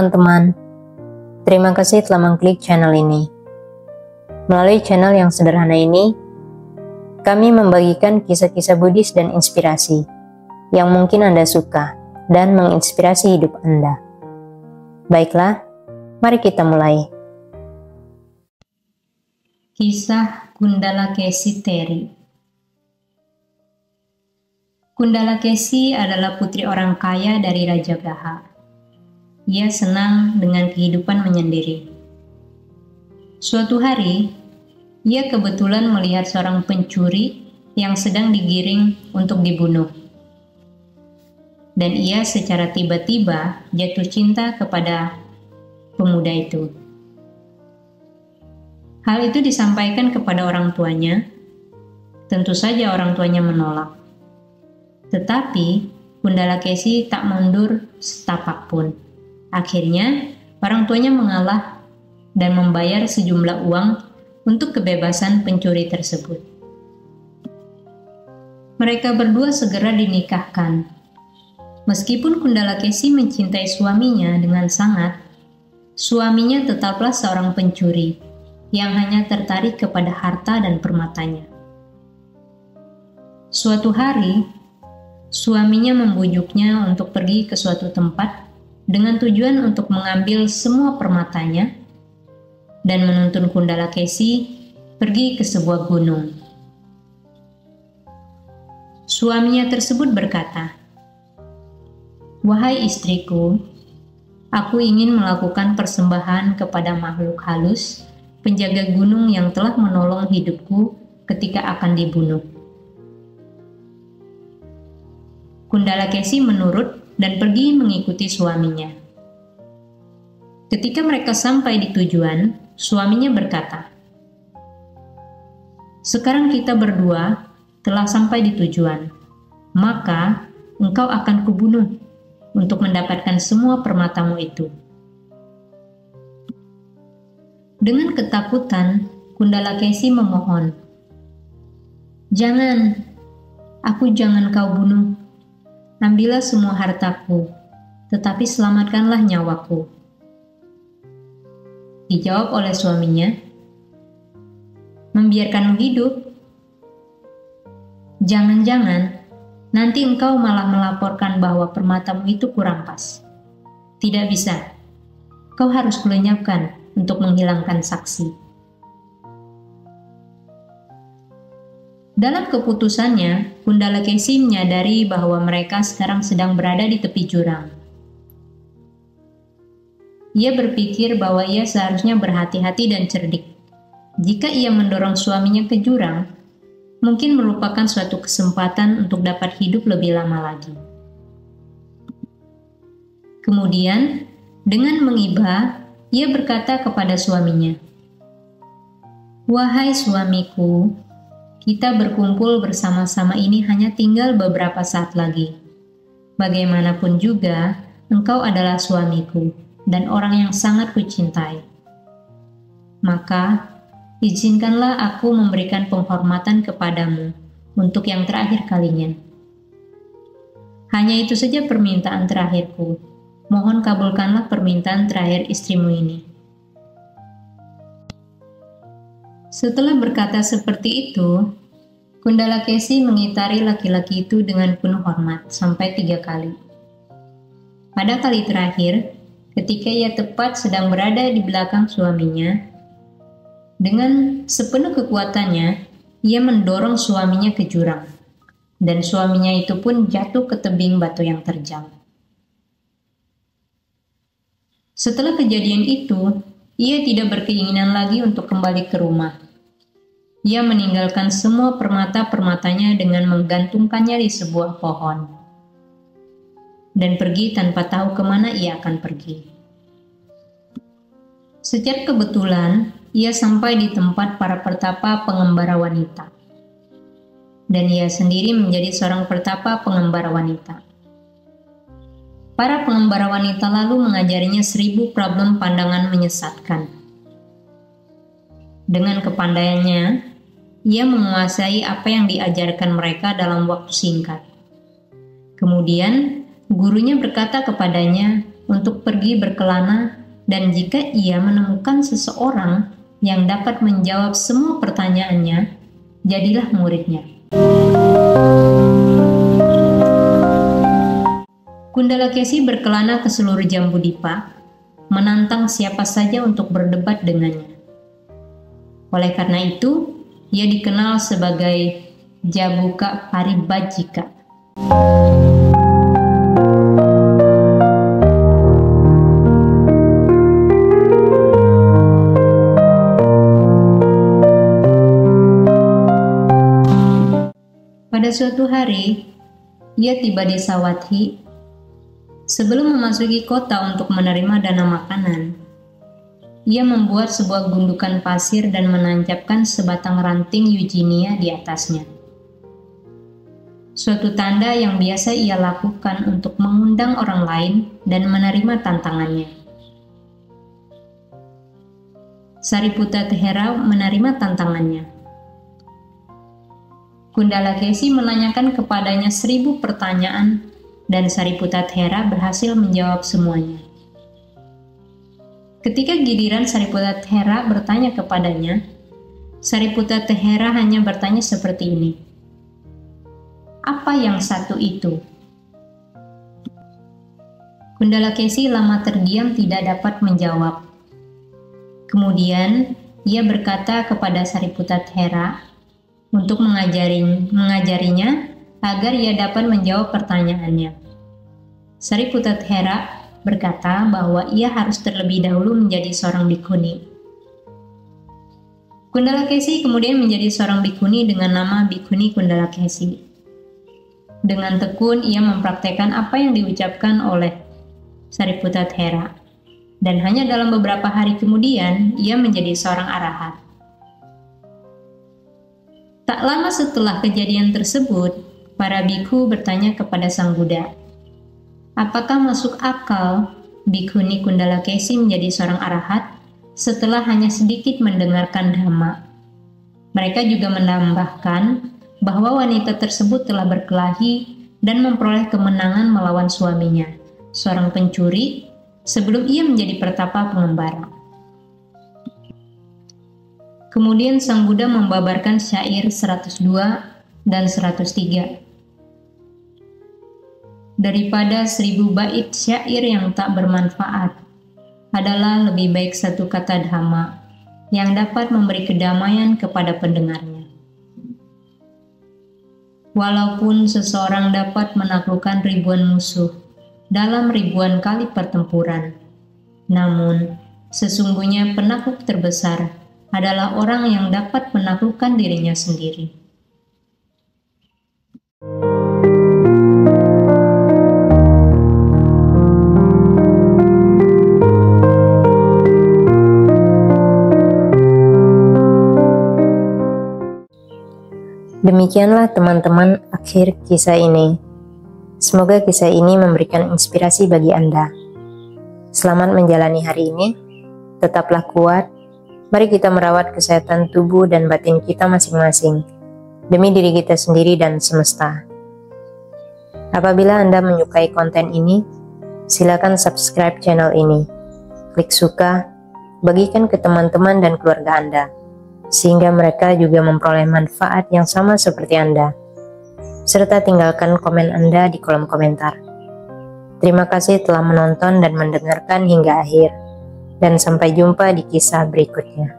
teman-teman, terima kasih telah mengklik channel ini. Melalui channel yang sederhana ini, kami membagikan kisah-kisah Buddhis dan inspirasi yang mungkin Anda suka dan menginspirasi hidup Anda. Baiklah, mari kita mulai. Kisah Kundalakesi Teri. Kundalakesi adalah putri orang kaya dari Raja Graha. Ia senang dengan kehidupan menyendiri. Suatu hari, ia kebetulan melihat seorang pencuri yang sedang digiring untuk dibunuh. Dan ia secara tiba-tiba jatuh cinta kepada pemuda itu. Hal itu disampaikan kepada orang tuanya. Tentu saja orang tuanya menolak. Tetapi Kundalakesi tak mundur setapak pun. Akhirnya, orang tuanya mengalah dan membayar sejumlah uang untuk kebebasan pencuri tersebut. Mereka berdua segera dinikahkan. Meskipun Kundalakesi mencintai suaminya dengan sangat, suaminya tetaplah seorang pencuri yang hanya tertarik kepada harta dan permatanya. Suatu hari, suaminya membujuknya untuk pergi ke suatu tempat dengan tujuan untuk mengambil semua permatanya dan menuntun Kundalakesi pergi ke sebuah gunung. Suaminya tersebut berkata, "Wahai istriku, aku ingin melakukan persembahan kepada makhluk halus, penjaga gunung yang telah menolong hidupku ketika akan dibunuh." Kundalakesi menurut dan pergi mengikuti suaminya. Ketika mereka sampai di tujuan, suaminya berkata, "Sekarang kita berdua telah sampai di tujuan, maka engkau akan kubunuh untuk mendapatkan semua permatamu itu." Dengan ketakutan, Kundalakesi memohon, "Jangan, jangan kau bunuh. Ambillah semua hartaku, tetapi selamatkanlah nyawaku." Dijawab oleh suaminya, "Membiarkanmu hidup? Jangan-jangan nanti engkau malah melaporkan bahwa permatamu itu kurang pas. Tidak bisa. Kau harus kulenyapkan untuk menghilangkan saksi." Dalam keputusannya, Kundalakesi menyadari bahwa mereka sekarang sedang berada di tepi jurang. Ia berpikir bahwa ia seharusnya berhati-hati dan cerdik. Jika ia mendorong suaminya ke jurang, mungkin merupakan suatu kesempatan untuk dapat hidup lebih lama lagi. Kemudian, dengan mengibah, ia berkata kepada suaminya, "Wahai suamiku, kita berkumpul bersama-sama ini hanya tinggal beberapa saat lagi. Bagaimanapun juga, engkau adalah suamiku dan orang yang sangat kucintai. Maka, izinkanlah aku memberikan penghormatan kepadamu untuk yang terakhir kalinya. Hanya itu saja permintaan terakhirku. Mohon kabulkanlah permintaan terakhir istrimu ini." Setelah berkata seperti itu, Kundalakesi mengitari laki-laki itu dengan penuh hormat sampai 3 kali. Pada kali terakhir, ketika ia tepat sedang berada di belakang suaminya, dengan sepenuh kekuatannya, ia mendorong suaminya ke jurang, dan suaminya itu pun jatuh ke tebing batu yang terjal. Setelah kejadian itu, ia tidak berkeinginan lagi untuk kembali ke rumah. Ia meninggalkan semua permata-permatanya dengan menggantungkannya di sebuah pohon, dan pergi tanpa tahu kemana ia akan pergi. Secara kebetulan, ia sampai di tempat para pertapa pengembara wanita, dan ia sendiri menjadi seorang pertapa pengembara wanita. Para pengembara wanita lalu mengajarinya 1000 problem pandangan menyesatkan. Dengan kepandaiannya, ia menguasai apa yang diajarkan mereka dalam waktu singkat. Kemudian, gurunya berkata kepadanya untuk pergi berkelana, dan jika ia menemukan seseorang yang dapat menjawab semua pertanyaannya, jadilah muridnya. Kundalakesi berkelana ke seluruh Jambudipa, menantang siapa saja untuk berdebat dengannya. Oleh karena itu, ia dikenal sebagai Jabuka Paribajika. Pada suatu hari, ia tiba di Sawathi. Sebelum memasuki kota untuk menerima dana makanan, ia membuat sebuah gundukan pasir dan menancapkan sebatang ranting Eugenia di atasnya. Suatu tanda yang biasa ia lakukan untuk mengundang orang lain dan menerima tantangannya. Sariputta Thera menerima tantangannya. Kundalakesi menanyakan kepadanya 1000 pertanyaan dan Sariputta Thera berhasil menjawab semuanya. Ketika giliran Sariputta Thera bertanya kepadanya, Sariputta Thera hanya bertanya seperti ini. Apa yang satu itu? Kundalakesi lama terdiam tidak dapat menjawab. Kemudian ia berkata kepada Sariputta Thera untuk mengajarinya agar ia dapat menjawab pertanyaannya. Sariputta Thera berkata bahwa ia harus terlebih dahulu menjadi seorang bhikkhuni. Kundalakesi kemudian menjadi seorang bhikkhuni dengan nama Bhikkhuni Kundalakesi. Dengan tekun ia mempraktekkan apa yang diucapkan oleh Sariputta Thera, dan hanya dalam beberapa hari kemudian ia menjadi seorang arahat. Tak lama setelah kejadian tersebut, para bikhu bertanya kepada Sang Buddha, apakah masuk akal Bhikkhuni Kundalakesi menjadi seorang arahat setelah hanya sedikit mendengarkan Dhamma? Mereka juga menambahkan bahwa wanita tersebut telah berkelahi dan memperoleh kemenangan melawan suaminya, seorang pencuri, sebelum ia menjadi pertapa pengembara. Kemudian Sang Buddha membabarkan syair 102 dan 103. Daripada 1000 bait syair yang tak bermanfaat, adalah lebih baik satu kata Dhamma yang dapat memberi kedamaian kepada pendengarnya. Walaupun seseorang dapat menaklukkan ribuan musuh dalam ribuan kali pertempuran, namun sesungguhnya penakluk terbesar adalah orang yang dapat menaklukkan dirinya sendiri. Demikianlah teman-teman akhir kisah ini. Semoga kisah ini memberikan inspirasi bagi Anda. Selamat menjalani hari ini. Tetaplah kuat. Mari kita merawat kesehatan tubuh dan batin kita masing-masing, demi diri kita sendiri dan semesta. Apabila Anda menyukai konten ini, silakan subscribe channel ini, klik suka, bagikan ke teman-teman dan keluarga Anda, sehingga mereka juga memperoleh manfaat yang sama seperti Anda. Serta tinggalkan komen Anda di kolom komentar. Terima kasih telah menonton dan mendengarkan hingga akhir. Dan sampai jumpa di kisah berikutnya.